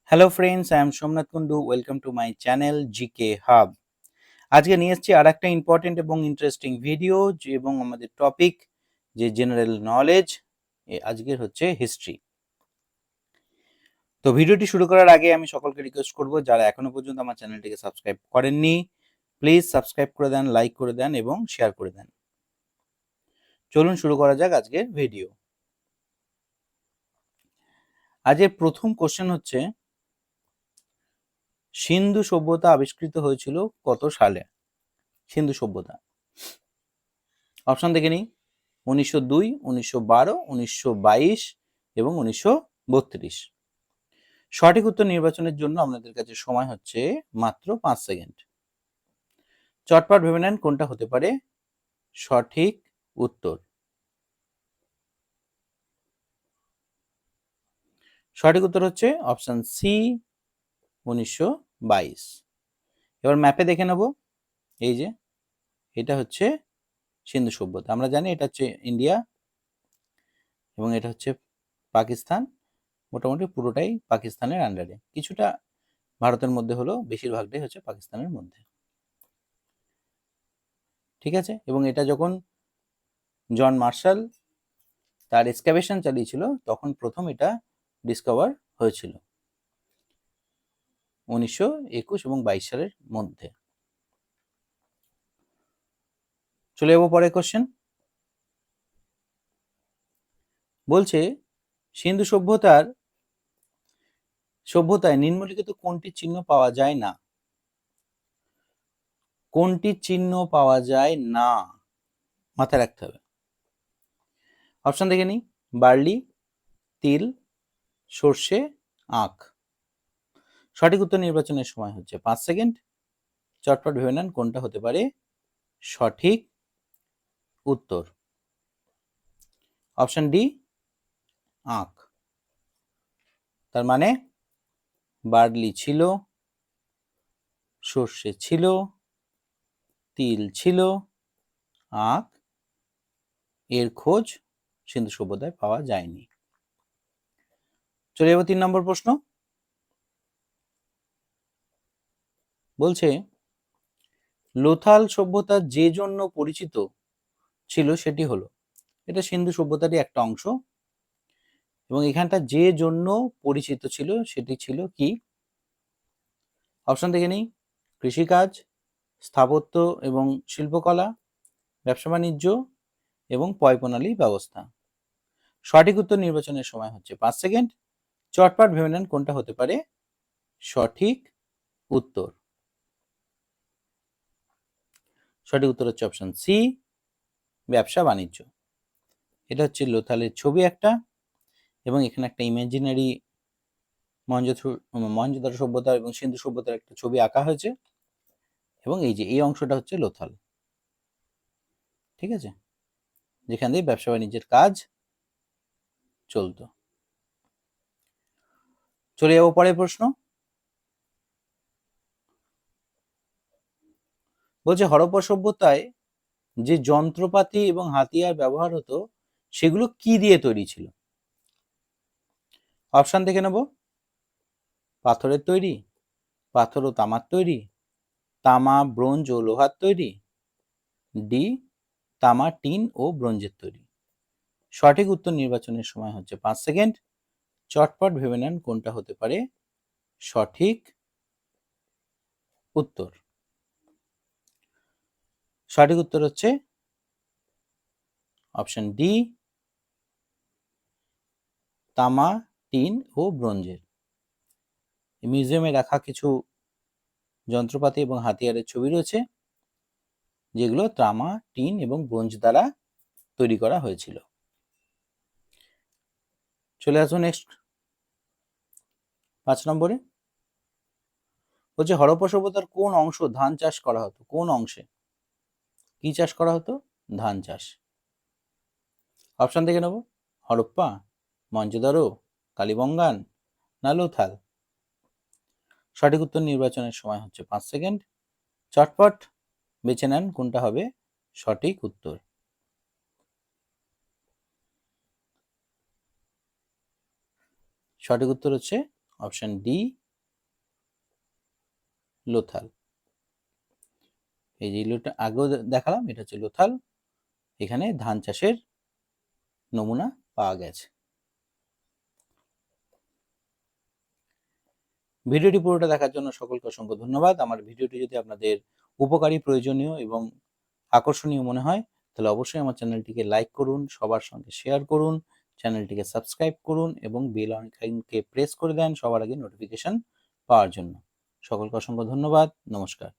Hello friends, I am Somnath Kundu. Welcome to my channel GK hub. আজকে নিয়ে এসেছি আর একটা ইম্পর্টেন্ট এবং ইন্টারেস্টিং ভিডিও এবং আমাদের টপিক যে জেনারেল নলেজ। আজকের হচ্ছে হিস্ট্রি। তো ভিডিওটি শুরু করার আগে আমি সকলকে রিকোয়েস্ট করব, যারা এখনো পর্যন্ত আমার চ্যানেলটিকে সাবস্ক্রাইব করেননি, প্লিজ সাবস্ক্রাইব করে দেন, লাইক করে দেন এবং শেয়ার করে দেন। চলুন শুরু করা যাক আজকের ভিডিও। আজকের প্রথম কোশ্চেন হচ্ছে, সিন্ধু সভ্যতা আবিষ্কৃত হয়েছিল কত সালে? সিন্ধু সভ্যতা অপশন দেখে নিই। 1902, 1912, 1922 এবং 1932। সঠিক উত্তর নির্বাচনের জন্য আপনাদের কাছে সময় হচ্ছে মাত্র 5 সেকেন্ড। চটপট ভেবে নেন কোনটা হতে পারে সঠিক উত্তর। সঠিক উত্তর হচ্ছে অপশন সি, 1922। এবার ম্যাপে দেখে নেব। এই যে এটা হচ্ছে সিন্ধু সভ্যতা, আমরা জানি এটা হচ্ছে ইন্ডিয়া এবং এটা হচ্ছে পাকিস্তান। মোটামুটি পুরোটাই পাকিস্তানের আন্ডারে, কিছুটা ভারতের মধ্যে হলো, বেশিরভাগটাই হচ্ছে পাকিস্তানের মধ্যে। ঠিক আছে, এবং এটা যখন জন মার্শাল তার এক্সকাভেশন চালিয়েছিল তখন প্রথম এটা ডিসকভার হয়েছিল 1921 এবং 22 সালের মধ্যে। চলে যাবো পরের কোশ্চেন। বলছে, সিন্ধু সভ্যতায় নিম্নলিখিত কোনটি চিহ্ন পাওয়া যায় না? কোনটি চিহ্ন পাওয়া যায় না মাথায় রাখতে হবে। অপশন দেখে নিই। বার্লি, তিল, সর্ষে, আখ। সঠিক উত্তর নির্বাচনের সময় হচ্ছে 5 সেকেন্ড। চটপট ভেবে নেন কোনটা হতে পারে সঠিক উত্তর। অপশন ডি, আখ। তার মানে বার্লি ছিল, সর্ষে ছিল, তিল ছিল, আখ এর খোঁজ সিন্ধু সভ্যতায় পাওয়া যায়নি। চলে যাবো 3 নম্বর প্রশ্ন। বলছে, লোথাল সভ্যতা যে জন্য পরিচিত ছিল সেটি হলো, এটা সিন্ধু সভ্যতারই একটা অংশ এবং এখানটা যে জন্য পরিচিত ছিল সেটি ছিল কি? অপশন দেখে নিই। কৃষিকাজ, স্থাপত্য এবং শিল্পকলা, ব্যবসা বাণিজ্য এবং পয়ঃপ্রণালী ব্যবস্থা। সঠিক উত্তর নির্বাচনের সময় হচ্ছে 5 সেকেন্ড। চটপট ভেবে নেন কোনটা হতে পারে সঠিক উত্তর। সঠিক উত্তর হচ্ছে অপশন সি, ব্যবসা বাণিজ্য। এটা হচ্ছে লোথালের ছবি একটা, এবং এখানে একটা ইমাজিনারি মহেঞ্জোদারো সভ্যতা এবং সিন্ধু সভ্যতার একটা ছবি আঁকা হয়েছে, এবং এই যে এই অংশটা হচ্ছে লোথাল। ঠিক আছে, যেখান দিয়ে ব্যবসা বাণিজ্যের কাজ চলতো। চলে যাবো পরের প্রশ্ন। বলছে, হরপ্পা সভ্যতায় যে যন্ত্রপাতি এবং হাতিয়ার ব্যবহার হতো সেগুলো কি দিয়ে তৈরি ছিল? অপশন দেখে নেব। পাথরের তৈরি, পাথর ও তামার তৈরি, তামা, ব্রোঞ্জ ও লোহার তৈরি, ডি তামা, টিন ও ব্রোঞ্জের তৈরি। সঠিক উত্তর নির্বাচনের সময় হচ্ছে 5 সেকেন্ড। চটপট ভেবে নেন কোনটা হতে পারে সঠিক উত্তর। সঠিক উত্তর হচ্ছে অপশন ডি, তামা, টিন ও ব্রোঞ্জের। মিউজিয়ামে রাখা কিছু যন্ত্রপাতি এবং হাতিয়ারের ছবি রয়েছে যেগুলো তামা, টিন এবং ব্রোঞ্জ দ্বারা তৈরি করা হয়েছিল। চলে আসুন নেক্সট 5 নম্বরে। বলছে, হরপ্পা সভ্যতার কোন অংশ ধান চাষ করা হতো? কোন অংশে কি চাষ করা হতো? ধান চাষ। অপশন দেখে নেব। হরপ্পা, মহেঞ্জোদারো, কালীবঙ্গান না লোথাল। সঠিক উত্তর নির্বাচনের সময় হচ্ছে 5 সেকেন্ড। চটপট বেছে নেন কোনটা হবে সঠিক উত্তর। সঠিক উত্তর হচ্ছে অপশন ডি, লোথাল। এই যে আগেও দেখালাম, এটা হচ্ছে লোথাল। এখানে ধান চাষের নমুনা পাওয়া গেছে। ভিডিওটি পুরোটা দেখার জন্য সকলকে অসংখ্য ধন্যবাদ। আমার ভিডিওটি যদি আপনাদের উপকারী, প্রয়োজনীয় এবং আকর্ষণীয় মনে হয় তাহলে অবশ্যই আমার চ্যানেলটিকে লাইক করুন, সবার সঙ্গে শেয়ার করুন, চ্যানেলটিকে সাবস্ক্রাইব করুন এবং বেল আইকনকে প্রেস করে দেন সবার আগে নোটিফিকেশন পাওয়ার জন্য। সকলকে অসংখ্য ধন্যবাদ। নমস্কার।